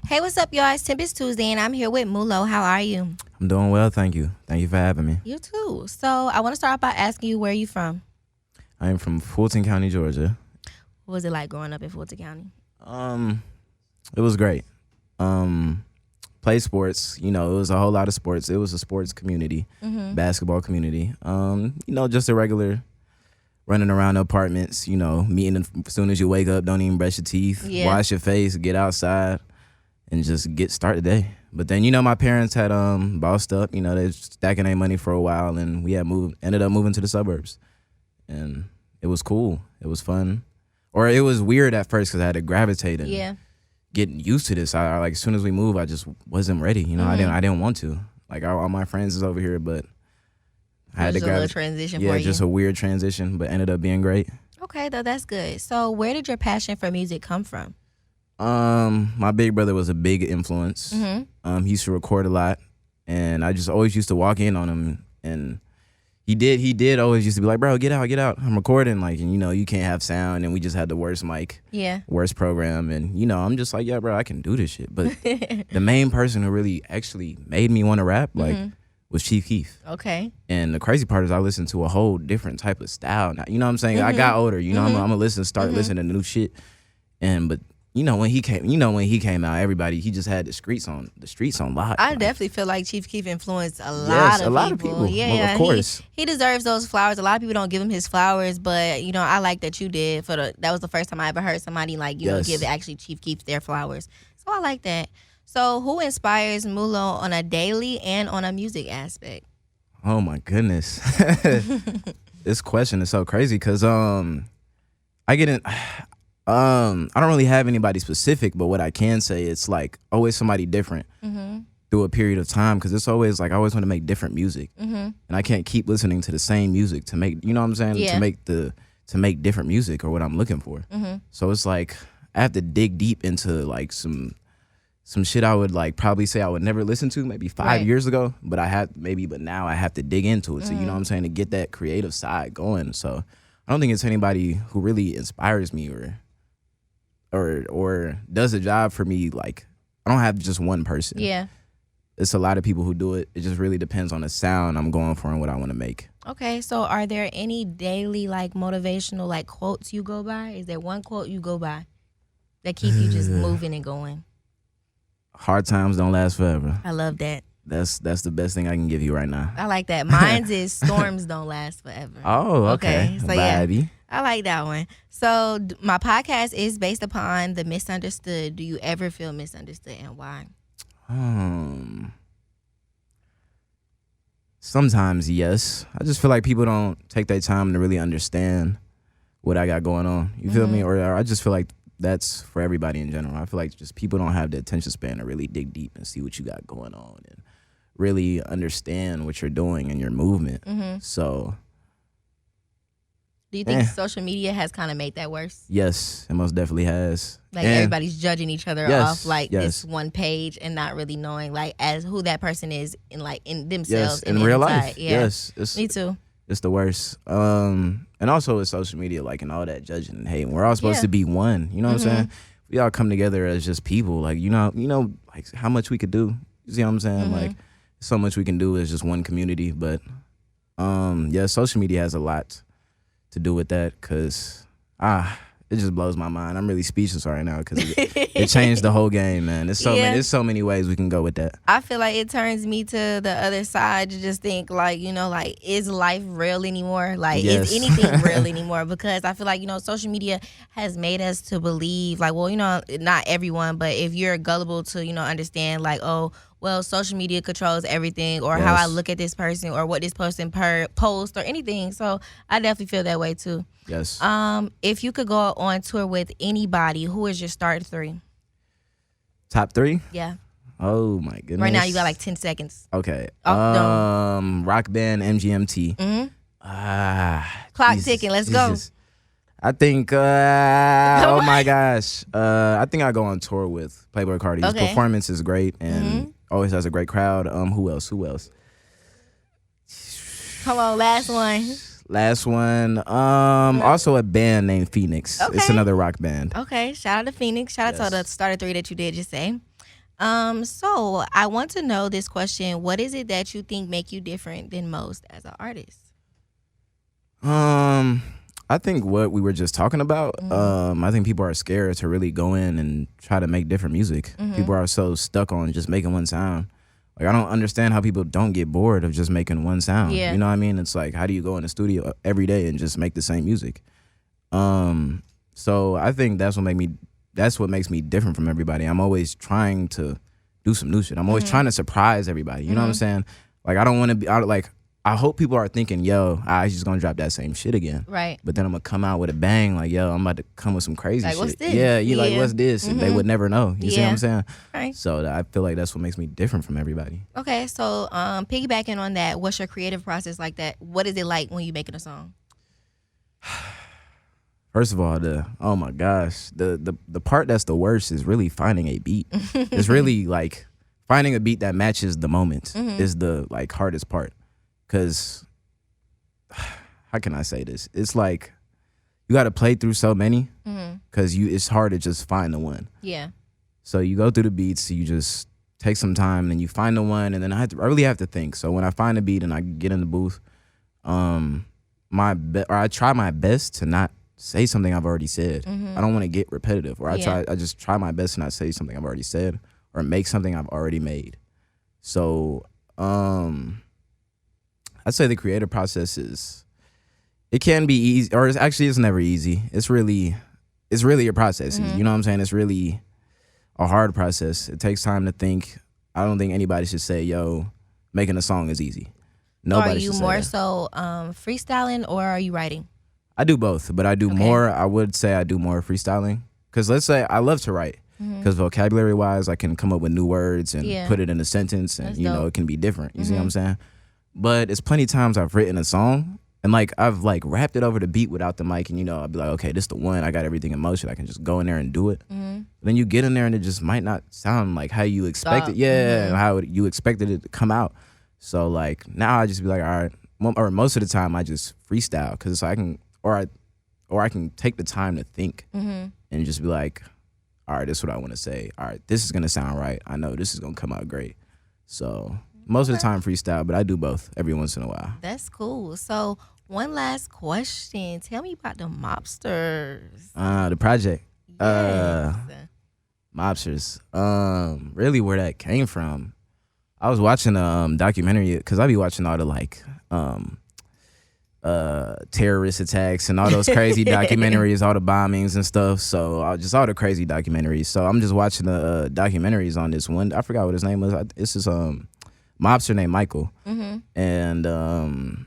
Hey, what's up, y'all? It's Tempest Tuesday, and I'm here with Mulo. How are you? I'm doing well, thank you. Thank you for having me. You too. So I want to start by asking you, where are you from? I am from Fulton County, Georgia. What was it like growing up in Fulton County? It was great. Play sports, it was a whole lot of sports. It was a sports community, basketball community. Just a regular running around the apartments, meeting as soon as you wake up, don't even brush your teeth, wash your face, get outside, and just start the day. But then, my parents had bossed up, they was stacking their money for a while, and we ended up moving to the suburbs. And it was cool. It was fun. Or it was weird at first because I had to gravitate and getting used to this. I like as soon as we moved, I just wasn't ready. I didn't want to. Like all my friends is over here, but I had to gravitate. A little transition for you. Yeah, just a weird transition, but ended up being great. Okay, though, that's good. So where did your passion for music come from? My big brother was a big influence. He used to record a lot, and I just always used to walk in on him, and he did always used to be like, bro, get out, I'm recording, and you can't have sound, and we just had the worst mic, worst program, and I'm just like, yeah, bro, I can do this shit. But the main person who really actually made me want to rap was Chief Keef. Okay. And the crazy part is I listened to a whole different type of style now. You know what I'm saying? I got older, I'm gonna listening to new shit, but when he came out, he just had the streets on lock. I definitely feel like Chief Keef influenced a lot of people. Yeah, well, of course. He deserves those flowers. A lot of people don't give him his flowers, but I like that you did. That was the first time I ever heard somebody give actually Chief Keef their flowers. So I like that. So who inspires Mulo on a daily and on a music aspect? Oh my goodness. This question is so crazy because I don't really have anybody specific, but what I can say, it's like always somebody different through a period of time, because it's always like I always want to make different music, and I can't keep listening to the same music to make, you know what I'm saying, to make different music or what I'm looking for. So it's like I have to dig deep into like some shit I would like probably say I would never listen to maybe 5 years ago, but now I have to dig into it. So you know what I'm saying, to get that creative side going. So I don't think it's anybody who really inspires me or does a job for me. Like, I don't have just one person. Yeah. It's a lot of people who do it. It just really depends on the sound I'm going for and what I want to make. Okay, so are there any daily motivational quotes you go by? Is there one quote you go by that keep you just moving and going? Hard times don't last forever. I love that. That's the best thing I can give you right now. I like that. Mine's is storms don't last forever. Oh, okay. So yeah, I like that one. So my podcast is based upon the misunderstood. Do you ever feel misunderstood, and why? Sometimes, yes. I just feel like people don't take their time to really understand what I got going on. You feel me? Or I just feel like that's for everybody in general. I feel like just people don't have the attention span to really dig deep and see what you got going on and really understand what you're doing and your movement. So do you think social media has kind of made that worse? Yes, it most definitely has. Everybody's judging each other off this one page and not really knowing as who that person is in themselves. In real life. Yeah. Yes. Me too. It's the worst. And also with social media, and all that judging and hating, we're all supposed to be one. You know what I'm saying? We all come together as just people. How much we could do. You see what I'm saying? So much we can do as just one community. But social media has a lot to do with that, because it just blows my mind. I'm really speechless right now because it changed the whole game, man. There's so many ways we can go with that. I feel like it turns me to the other side to just think is life real anymore? Is anything real anymore? Because I feel like, social media has made us to believe not everyone, but if you're gullible to, understand social media controls everything, or how I look at this person, or what this person post, or anything. So I definitely feel that way too. Yes. If you could go on tour with anybody, who is your start three? Top three? Yeah. Oh my goodness. Right now you got 10 seconds. Okay. Rock band MGMT. Clock ticking. Let's go. I think, oh my gosh. I think I go on tour with Playboi Carti. His performance is great and always has a great crowd. Who else? Come on, last one. Also a band named Phoenix. Okay. It's another rock band. Okay, shout out to Phoenix. Shout out to the starter three that you did just say. So I want to know this question. What is it that you think make you different than most as an artist? I think what we were just talking about, I think people are scared to really go in and try to make different music. People are so stuck on just making one sound. Like, I don't understand how people don't get bored of just making one sound. Yeah. You know what I mean? It's like, how do you go in the studio every day and just make the same music? So I think that's what makes me different from everybody. I'm always trying to do some new shit. I'm always trying to surprise everybody. You know what I'm saying? Like, I don't want to be I hope people are thinking, yo, I just gonna drop that same shit again. Right. But then I'm gonna come out with a bang, like, yo, I'm about to come with some crazy like, shit. What's this? Yeah, like, what's this? And they would never know. You see what I'm saying? Right. So I feel like that's what makes me different from everybody. Okay, so piggybacking on that, what's your creative process like that? What is it like when you're making a song? First of all, oh my gosh, the part that's the worst is really finding a beat. It's really like finding a beat that matches the moment is the like hardest part. Cause how can I say this? It's like you got to play through so many because it's hard to just find the one. Yeah. So you go through the beats, you just take some time, and then you find the one, and then I really have to think. So when I find a beat and I get in the booth, I try my best to not say something I've already said. I don't want to get repetitive, or I just try my best to not say something I've already said or make something I've already made. So I'd say the creative process it can be easy, or it's never easy. It's really a process. You know what I'm saying? It's really a hard process. It takes time to think. I don't think anybody should say, yo, making a song is easy. Nobody should say that. Are you more so freestyling, or are you writing? I do both, but I do more. I would say I do more freestyling. Because let's say I love to write. Because vocabulary-wise, I can come up with new words and put it in a sentence, and, it can be different. You see what I'm saying? But it's plenty of times I've written a song, and, like, I've, like, rapped it over the beat without the mic, and, I'll be like, okay, this is the one. I got everything in motion. I can just go in there and do it. Then you get in there, and it just might not sound like how you expect it. Yeah, how you expected it to come out. So, like, now I just be like, all right. Or most of the time, I just freestyle, because I can take the time to think and just be like, all right, this is what I want to say. All right, this is going to sound right. I know this is going to come out great. So most of the time freestyle, but I do both every once in a while. That's cool. So one last question. Tell me about the Mobsters. The project. Yes. Mobsters. Really where that came from. I was watching a documentary, because I be watching all the like terrorist attacks and all those crazy documentaries, all the bombings and stuff. So just all the crazy documentaries. So I'm just watching the documentaries on this one. I forgot what his name was. This is mobster named Michael, and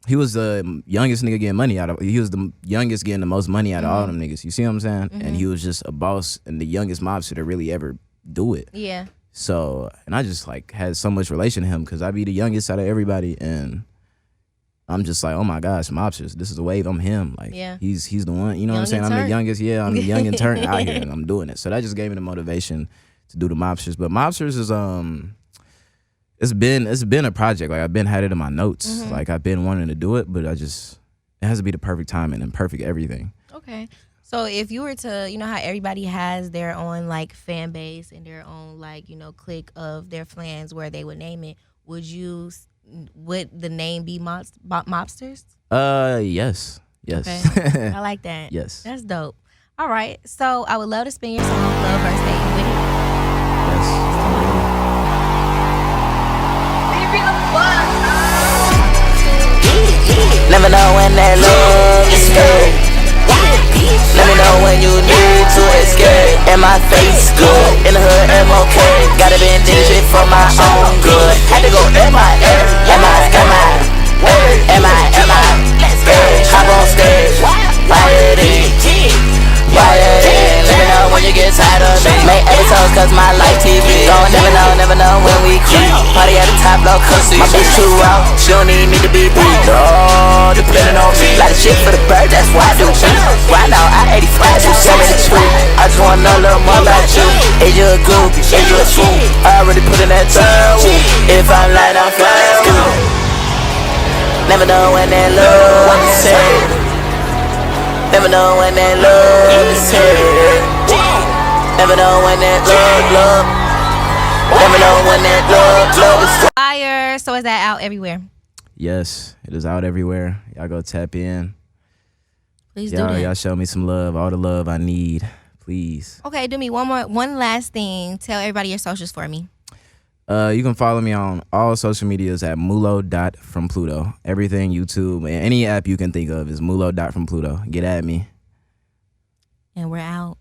he was the youngest nigga getting money out of. He was the youngest getting the most money out of all them niggas. You see what I'm saying? And he was just a boss and the youngest mobster to really ever do it. Yeah. So, and I just like had so much relation to him, because I be the youngest out of everybody, and I'm just like, oh my gosh, Mobsters, this is a wave. I'm him. Like, he's the one. You know what I'm saying? I'm the youngest. Yeah, I'm the young and turn out here, and I'm doing it. So that just gave me the motivation to do the Mobsters. But Mobsters is it's been a project. Like, I've been had it in my notes. Like, I've been wanting to do it, but it has to be the perfect timing and perfect everything. Okay. So if you were to, how everybody has their own like fan base and their own like, clique of their fans where they would name it, would the name be Mobsters? Yes. Okay. I like that. Yes. That's dope. All right. So I would love to spin your song, Love Verse Dating with it. Yes. Never know when that love is fake. Let me know when you need to escape. And my face good, in the hood I'm okay. Gotta been digit for my own good. Had to go MIA, hop on stage. Why let me know when you get tired of me. Make episodes cause my life TV. Don't never know when we creep. Party at the top, low pussy. My bitch too raw, she don't need me to be beat. No, depending on me. Lot of shit for the bird, that's why I do cheap. Right now, I 85, you sell me the truth. I just wanna know a little more about you. Is you a goofy, is you a fool? I already put in that time. If I'm light, I'm flying. Never know when that love is said. Never know when that love is here. Never know when that love Never know when that love is Fire. So is that out everywhere? Yes, it is out everywhere. Y'all go tap in. Please do that. Y'all show me some love, all the love I need, please. Okay, do me one last thing. Tell everybody your socials for me. You can follow me on all social medias at Mulo.FromPluto. Everything, YouTube, and any app you can think of is Mulo.FromPluto. Get at me. And we're out.